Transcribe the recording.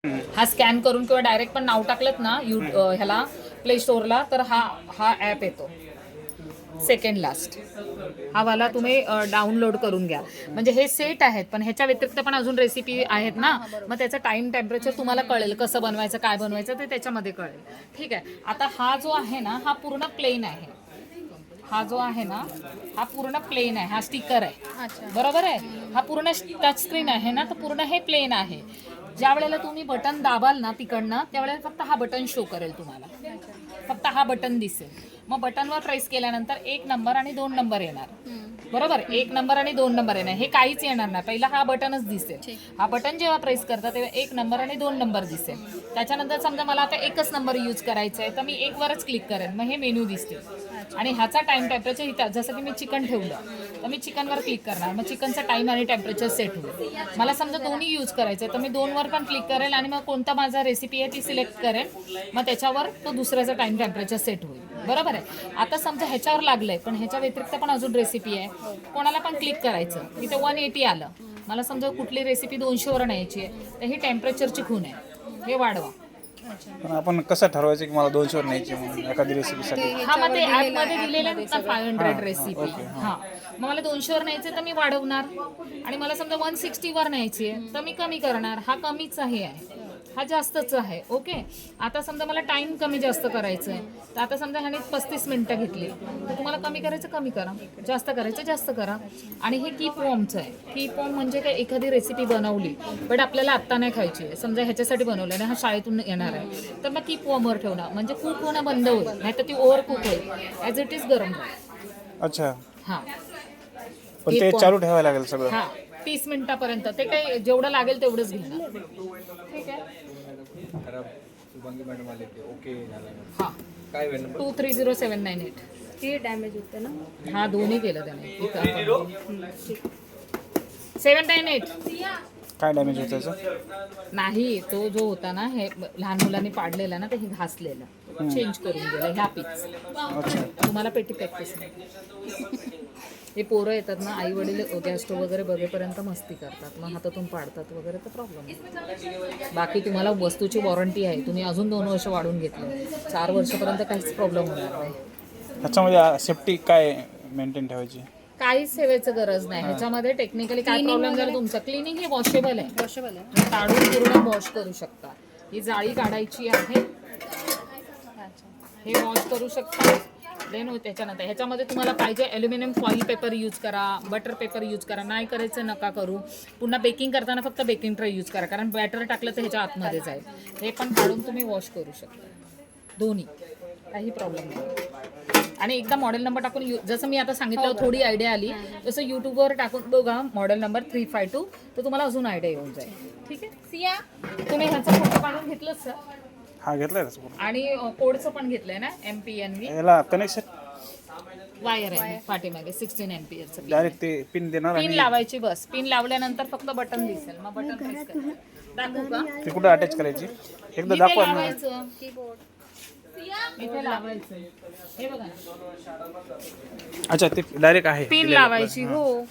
हा स्कॅन करून किंवा डायरेक्ट पण नाव टाकलं ना ह्याला प्ले स्टोअरला तर हा ॲप येतो सेकंड लास्ट. हा वाला तुम्ही डाउनलोड करून घ्या. म्हणजे हे सेट आहेत पण ह्याच्या व्यतिरिक्त पण अजून रेसिपी आहेत ना, मग त्याचं टाइम टेम्परेचर तुम्हाला कळेल कसं बनवायचं काय बनवायचं ते त्याच्यामध्ये कळेल. ठीक आहे. आता हा जो आहे ना हा पूर्ण प्लेन आहे. हा जो आहे ना हा पूर्ण प्लेन आहे. हा स्टिकर आहे बरोबर आहे. हा पूर्ण टच स्क्रीन आहे ना तर पूर्ण हे प्लेन आहे. ज्या वेळेला तुम्ही बटन दाबाल ना तिकडनं त्यावेळेला फक्त हा बटन शो करेल तुम्हाला. फक्त हा बटन दिसेल. मग बटनवर प्रेस केल्यानंतर 1 नंबर आणि 2 नंबर येणार बरोबर. 1 नंबर आणि 2 नंबर येणार. हे काहीच येणार नाही. पहिला हा बटनच दिसेल. हा बटन जेव्हा प्रेस करता तेव्हा 1 नंबर आणि 2 नंबर दिसेल. त्याच्यानंतर समजा मला आता एकच नंबर यूज करायचा आहे तर मी 1 वरच क्लिक करेन. मग हे मेन्यू दिसतील आणि ह्याचा टाइम टेम्परेचर इथं जसं की मी चिकन ठेवलं तर मी चिकनवर क्लिक करणार. मग चिकनचा टाइम आणि टेम्परेचर सेट होईल. मला समजा दोन्ही यूज करायचं आहे तर मी 2 वर पण क्लिक करेल आणि मग कोणता माझा रेसिपी आहे ती सिलेक्ट करेन. मग त्याच्यावर तो दुसऱ्याचा टाइम टेम्परेचर सेट होईल बरोबर आहे. आता समजा ह्याच्यावर लागलंय पण ह्याच्या व्यतिरिक्त पण अजून रेसिपी आहे. कोणाला पण क्लिक करायचं इथे 180 आलं. मला समजा कुठली रेसिपी 200 वर न्यायची आहे तर ही टेम्परेचरची खूण आहे. हे वाढवा. पण आपण कसं ठरवायचं की मला 200 वर न्यायची म्हणून एखादी रेसिपीसाठी? हा मग ते ॲपमध्ये दिलेलं आहे ना 500 रेसिपी. हां मग मला 200 वर न्यायचे तर मी वाढवणार आणि मला समजा 160 वर न्यायची आहे तर मी कमी करणार. हा कमीच आहे हा जास्तच आहे. ओके. आता समजा मला टाइम कमी जास्त करायचं आहे तर आता समजा ह्याने 35 मिनिटं घेतली तर तुम्हाला कमी करायचं कमी करा, जास्त करायचं जास्त करा. आणि हे कीप वॉर्मचं आहे. कीप वॉर्म म्हणजे काय एखादी रेसिपी बनवली बट आपल्याला आत्ता नाही खायची आहे समजा ह्याच्यासाठी बनवलं आणि हा शाळेतून येणार आहे तर मग कीप वॉर्मवर ठेवणार म्हणजे कुक होणं बंद होईल नाही तर ती ओव्हर कुक होईल. ॲज इट इज गरम राहील. अच्छा. हां पण ते चालू ठेवायला लागेल सगळं? हां 30 मिनिटापर्यंत. ते काही जेवढं लागेल तेवढंच घेणार. ठीक आहे. हां 230798. हे डॅमेज होते ना. हा दोन्ही केलं त्याने. 798 काय डॅमेज होतं त्याचं? नाही तो जो होता ना हे लहान मुलांनी पाडलेला ना ते हे घासलेलं चेंज करून गेलं ह्या पीस. तुम्हाला पेटी प्रॅक्टिस नाही. हे पोरं येतात ना आई वडील गॅस स्टोव्ह वगैरे बघेपर्यंत मस्ती करतात मग हातातून पाडतात वगैरे तर प्रॉब्लेम. बाकी तुम्हाला वस्तूची वॉरंटी आहे. तुम्ही अजून 2 वर्ष वाढून घेतलं 4 वर्षापर्यंत काहीच प्रॉब्लेम होणार नाही. ह्याच्यामध्ये सेफ्टी काय मेंटेन ठेवायची? काहीच ठेवायचं गरज नाही. ह्याच्यामध्ये टेक्निकली काय प्रॉब्लेम झाला तुमचा क्लिनिंग हे वॉशेबल आहे. वॉशेबल आहे. काढून पूर्ण वॉश करू शकता. ही जाळी काढायची आहे. हे वॉश करू शकता. देन त्याच्यानंतर ह्याच्यामध्ये तुम्हाला पाहिजे ॲल्युमिनियम फॉईल पेपर यूज करा, बटर पेपर यूज करा. नाही करायचं नका करू. पुन्हा बेकिंग करताना फक्त बेकिंग ट्रे यूज करा कारण बॅटर टाकलं तर ह्याच्या आतमध्ये जाईल. हे पण काढून तुम्ही वॉश करू शकता दोन्ही. काही प्रॉब्लेम नाही. आणि एकदा मॉडेल नंबर टाकून जसं मी आता सांगितलं थोडी आयडिया आली जसं यूट्यूबवर टाकून बघा मॉडेल नंबर 352 तर तुम्हाला अजून आयडिया येऊन जाईल. ठीक आहे. सिया तुम्ही ह्याचा फोटो काढून घेतलंच सर? हा घेतलाय आणि कोडचं पण घेतलंय ना MPNV. याला कनेक्शन वायर आहे पाठीमागे 16 एम्पियरचं. डायरेक्ट ते पिन देणार पिन आणि लावायची बस. पिन लावल्यानंतर फक्त बटन दिसेल. मग बटन प्रेस करा. दाखवू का? ते कुठं अटॅच करायची एकदा इथे दाखवा ना. लावायचं. कीबोर्ड इथे लावायचं. हे बघा अच्छा ते डायरेक्ट आहे पिन लावायची. हो